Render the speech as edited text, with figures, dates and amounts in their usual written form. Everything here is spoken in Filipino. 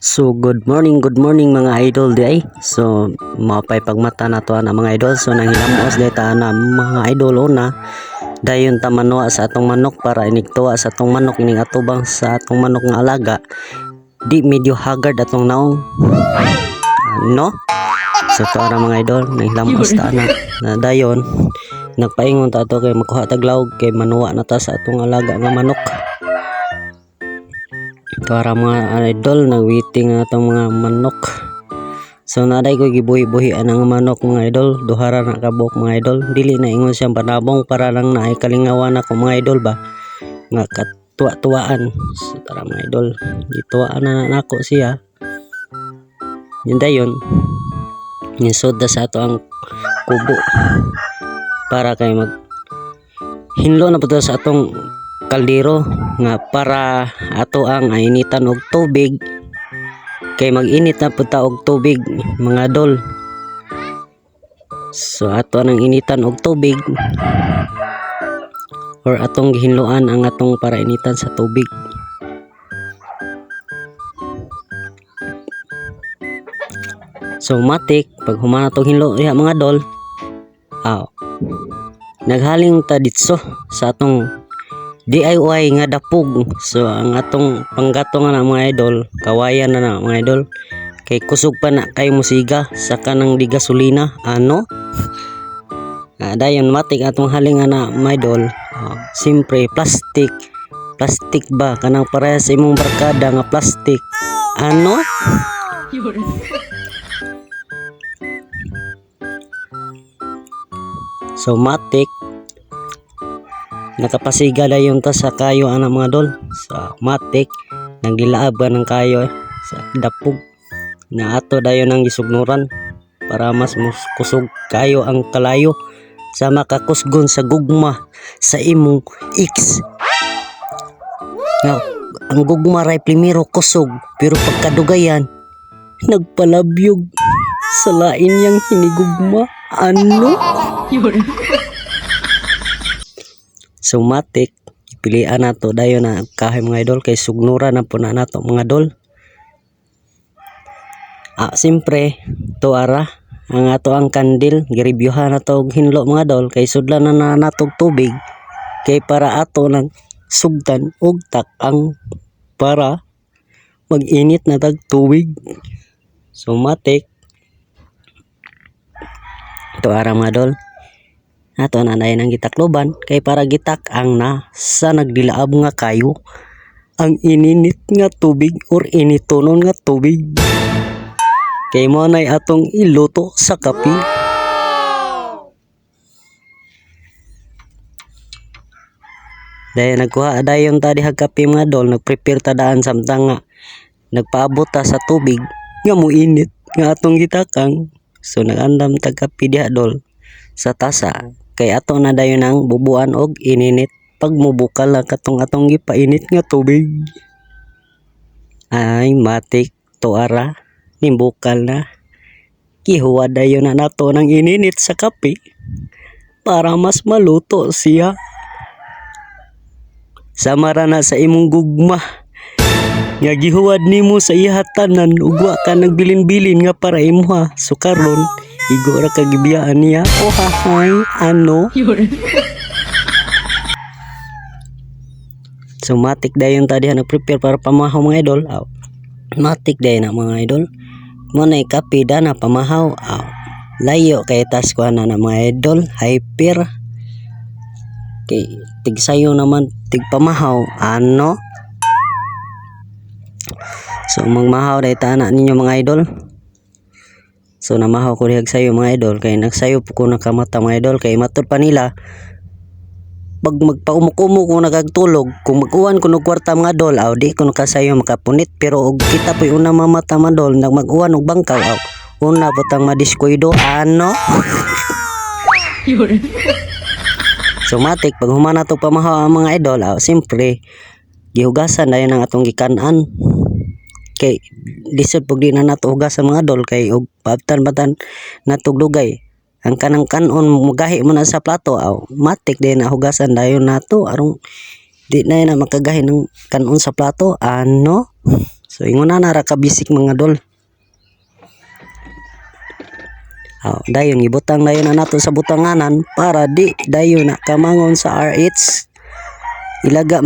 So good morning mga idol di ay. So mapay pagmata na to na mga idol. So nanghilamos data na mga idol na dayon ta manwa sa atong manok para inigtuwa sa atong manok ining atubang sa atong manok nga alaga. Di medyo haggard atong naong. No? So to ara mga idol, nanghilamos ta na dayon nagpaingon ta ato kay makuha taglawg kay manuwa na ta sa atong alaga nga manok. Para mga idol nag-waiting na itong mga manok. So naday ko gibuhi-buhian ang manok mga idol. Duhara na kabok mga idol. Dili na ingon siyang panabong para lang na ay kalingawan ako mga idol ba. Nga katuwa-tuwaan. So tara mga idol. Gituwaan na nako siya. Yun dayon. Nisoda sa ato ang kubo. Para kay mag hinlo na po sa atong kaldero nga para ato ang initan og tubig kay mag-init na punta og tubig mga idol. So ato nang initan og tubig or atong gihinluan ang atong para initan sa tubig. So matik pag humana tong hinlo diha mga idol, naghaling ta ditso sa atong DIY nga dapog. So ang atong panggato nga na mga idol, kawayan na mga idol. Kay kusog pa na kay musiga sa kanang di gasolina. Ano? Dayon matik atong halingan na mga idol. Simpre plastic. Plastic ba kanang pareha sa imong barkada nga plastic. Ano? So matik nakapasiga dayon ta sa kayo ana mga dol sa matik nang gilaaban ng kayo sa dapog na ato dayon ang gisugnuran para mas kusog kayo ang kalayo sa makakusgon sa gugma sa imong X. Now, ang gugma ray primero kusog pero pagkadugayan nagpalabyog sa lain yang hinigugma. Ano? So matik pilian nato dayon na kahay mga idol kay sugnuran na po na nato mga idol. Simpre to ara ang ato ang kandil girebyuhan nato og hinlo mga idol kay sudlan na natog tubig kay para ato nang sugtan og tak-ang para mag-init na tag tubig. So matik to ara mga idol ato na dayon ang gitakloban kay para gitak ang na sa nagdilaab nga kayo ang ininit nga tubig or initonon nga tubig kay mo nay atong iluto sa kape. Dayon nagkuha dayon ta diha kape mga dol, nagprepare ta daan samtang nga nagpaabot ta sa tubig nga moinit nga atong gitakang. So nagandam ta kape diha dol sa tasa kay ato na dayon ang bubuan og ininit pag mubukal na katong atong gipainit nga tubig. Ay matik to ara nimbukal na gihuwad dayon na nato ng ininit sa kape para mas maluto siya. Samara na sa imong gugma nga gihuwad nimo sa ihatanan ug wa ka nagbilin-bilin nga para imuha. So karon igo ra kag gibiyaan niya. Oh hahay, ano? So matik dayon ta diha nag-prepare para pamahaw mga idol. Matik dayon na mga idol. Mo na kape na pamahaw. Layo kay tas ko na mga idol, hyper. Kay tigsayo naman tigpamahaw. Ano? So magmahaw day ta na ninyo mga idol. So namahaw ko dihag sayo mga idol kay nagsayo po ko nakamata mga idol kay matud pa nila pag magpaumok-umok ko nagagtulog kung mag-uwan ko ng kwarta mga idol di ko nakasayo makapunit pero og kita po una mamata mga idol nag mag-uwan og bangkaw una butang madiskuido. Ano? So matik pag humana to pamahaw ang mga idol simpre gihugasan dayon ang atong gikanan kay lisod pug di na nato hugasan mga idol kay og pabtan-batan natog lugay ang kanang kanon magahi mo na sa plato matik din na hugasan dayon nato arong di na makagahi ng kanon sa plato. Ano? So ingon na nara ka bisik mga dol. Dayon gibutang dayon na nato sa butanganan para di dayon na kamangon sa RH. Ilaga